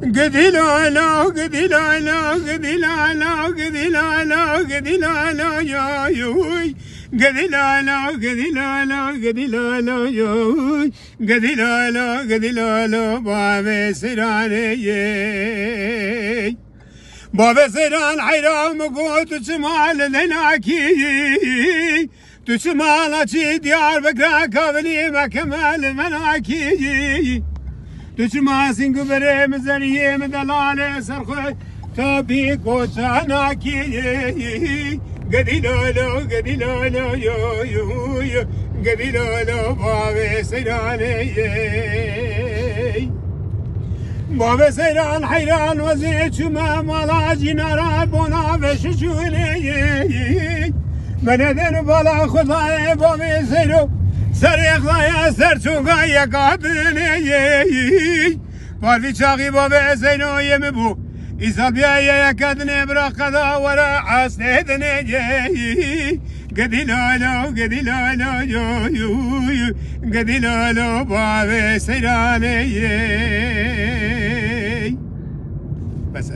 قدي لا لا قدي لا لا قدي لا لا قدي لا لا قدي لا لا يا يوي قدي لا لا قدي لا لا قدي لا لا يوي قدي لا لا قدي لا لا باب سراني باب سران حيرام قوت تسمال لناكي تسمال شي ديار بكرا كابلي ما كمال مناكي تسمع سنگ بره مزنیه مدلال سرخوی تابی کوچاناکی گدی لالا گدی لالا یو یو یو گدی لالا باب سیرانه باب سیران حیران وزی چما مالا جنارا بنا وششونه مندن بالا خدای باب سیرو سرخلایا سرچونگا یکادنه پاروی چاقی باب زینو یم بو ایسال بیا یکادنه برا قدا ورا عسندنه گدی لالا گدی لالا یو یو گدی لالا باب سیرانه بس